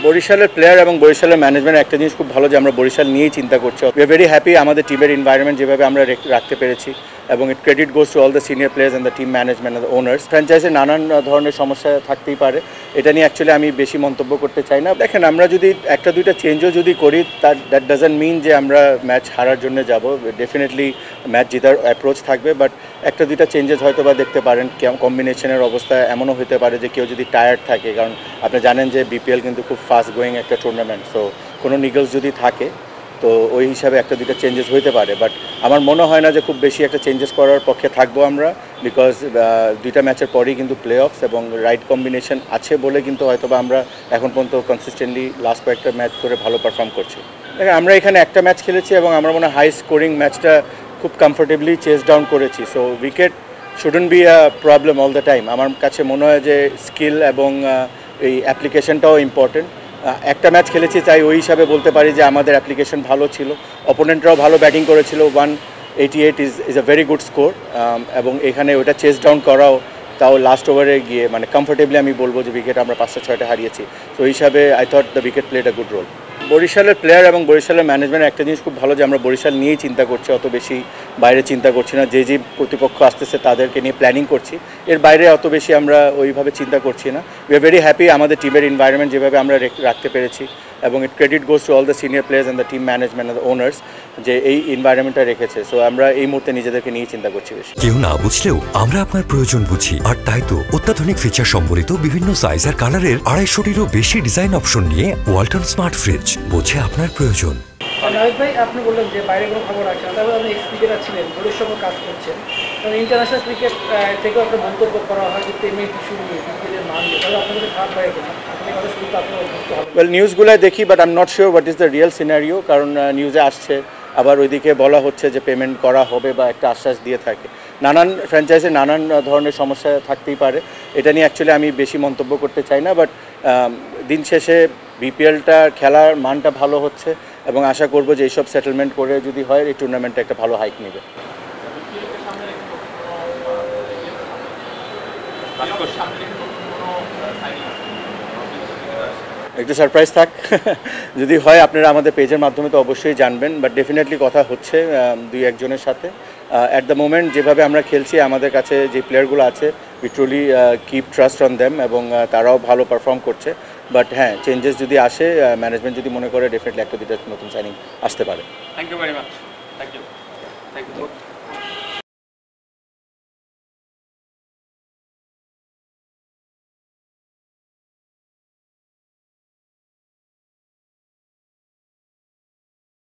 বরিশালের প্লেয়ার এবং বরিশালের ম্যানেজমেন্ট একটা জিনিস খুব ভালো যে আমরা বরিশাল নিয়েই চিন্তা করছি। উই আর ভেরি হ্যাপি আমাদের টিমের এনভায়রনমেন্ট যেভাবে আমরা রাখতে পেরেছি এবং it credit goes to all the senior players and the team management and the owners. ফ্র্যাঞ্চাইজে নানান ধরনের সমস্যা থাকতেই পারে, এটা নিয়ে অ্যাকচুয়ালি আমি বেশি মন্তব্য করতে চাই না। দেখেন, আমরা যদি একটা দুইটা চেঞ্জও যদি করি দ্যাট ডাজন্ট মিন যে আমরা ম্যাচ হারার জন্য যাব। ডেফিনেটলি ম্যাচ জেতার অ্যাপ্রোচ থাকবে, বাট একটা দুইটা চেঞ্জেস হয়তো বা দেখতে পারেন। কম্বিনেশনের অবস্থা এমনও হতে পারে যে কেউ যদি টায়ার্ড থাকে, কারণ আপনি জানেন যে বিপিএল কিন্তু খুব ফাস্ট গোয়িং একটা টুর্নামেন্ট, সো কোনো নিগলস যদি থাকে তো ওই হিসাবে একটা দুইটা চেঞ্জেস হতে পারে। বাট আমার মনে হয় না যে খুব বেশি একটা চেঞ্জেস করার পক্ষে থাকবো আমরা, বিকজ দুইটা ম্যাচের পরেই কিন্তু প্লে অফস এবং রাইট কম্বিনেশন আছে বলে কিন্তু হয়তো বা আমরা এখন পর্যন্ত কনসিস্টেন্টলি লাস্ট কয়েকটা ম্যাচ ধরে ভালো পারফর্ম করছি। দেখেন, আমরা এখানে একটা ম্যাচ খেলেছি এবং আমরা মনে হয় হাই স্কোরিং ম্যাচটা খুব কমফোর্টেবলি চেস ডাউন করেছি। So wicket shouldn't be a problem all the time. আমার কাছে মনে হয় যে স্কিল এবং এই অ্যাপ্লিকেশনটাও ইম্পর্টেন্ট। একটা ম্যাচ খেলেছি, তাই ওই হিসাবে বলতে পারি যে আমাদের অ্যাপ্লিকেশন ভালো ছিল, অপোনেন্টরাও ভালো ব্যাটিং করেছিল। 188 is a very good score, এবং এখানে ওটা চেস ডাউন করাও, তাও লাস্ট ওভারে গিয়ে মানে কমফোর্টেবলি আমি বলবো যে উইকেট আমরা 5-6টা হারিয়েছি। তো ওই হিসাবে I thought the wicket played a good role. বরিশালের প্লেয়ার এবং বরিশালের ম্যানেজমেন্ট একটা জিনিস খুব ভালো যে আমরা বরিশাল নিয়েই চিন্তা করছি, অত বেশি বাইরে চিন্তা করছি না। যে প্রতিপক্ষ আসতেছে তাদেরকে নিয়ে প্ল্যানিং করছি, এর বাইরে অত বেশি আমরা ওইভাবে চিন্তা করছি না। উই আর ভেরি হ্যাপি আমাদের টিমের এনভায়রনমেন্ট যেভাবে আমরা রাখতে পেরেছি এবং it credit goes to all the senior players and the team management and the owners যে এই এনভায়রনমেন্টটা রেখেছে। সো আমরা এই মুহূর্তে নিজেদেরকে নিয়ে চিন্তা করছি বেশি। কেউ না বুঝলেও আমরা আপনার প্রয়োজন বুঝি, আর তাই তো অত্যাধুনিক ফিচার সম্বলিত বিভিন্ন সাইজ আর কালারের 250-টিরও বেশি ডিজাইন অপশন নিয়ে ওয়ালটন স্মার্ট ফ্রিজ বোঝে আপনার প্রয়োজন। নাহিদ ভাই, আপনি বললেন যে বাইরে কোনো খবর আছে না, তারপরে আপনি এক্সপিরিয়েন্স ছিলেন, বোর্ডের সঙ্গে কাজ করছেন, কারণ ইন্টারন্যাশনাল ক্রিকেট থেকেও একটা মন্তব্য করা হয় যে পেমেন্ট ইস্যু নিয়ে ক্রিকেটের মান নিয়ে, তাহলে আপনাদের খারাপ লাগে কিনা? আপনি কথা শুনতে আপনার অভ্যস্ত হবেন। ওয়েল, নিউজগুলো দেখি, but I am not sure what is the real scenario, কারণ নিউজে আসছে আবার ওইদিকে বলা হচ্ছে যে পেমেন্ট করা হবে বা একটা আশ্বাস দিয়ে থাকে। নানান ফ্র্যাঞ্চাইজে নানান ধরনের সমস্যা থাকতেই পারে, এটা নিয়ে অ্যাকচুয়ালি আমি বেশি মন্তব্য করতে চাই না। বাট দিন শেষে বিপিএলটা খেলার মানটা ভালো হচ্ছে এবং আশা করব যে এইসব সেটেলমেন্ট করে যদি হয় এই টুর্নামেন্টটা একটা ভালো হাইক নেবে। একটু সারপ্রাইজ থাক যদি হয়, আপনারা আমাদের পেজের মাধ্যমে তো অবশ্যই জানবেন, বাট ডেফিনেটলি কথা হচ্ছে দুই একজনের সাথে। অ্যাট দ্য মোমেন্ট যেভাবে আমরা খেলছি, আমাদের কাছে যে প্লেয়ারগুলো আছে, we truly keep trust on them এবং তারাও ভালো পারফর্ম করছে। বাট হ্যাঁ, চেঞ্জেস যদি আসে, ম্যানেজমেন্ট যদি মনে করে, ডেফিনেটলি একটা দুইটা নতুন সাইনিং আসতে পারে। Thank you very much. Thank you.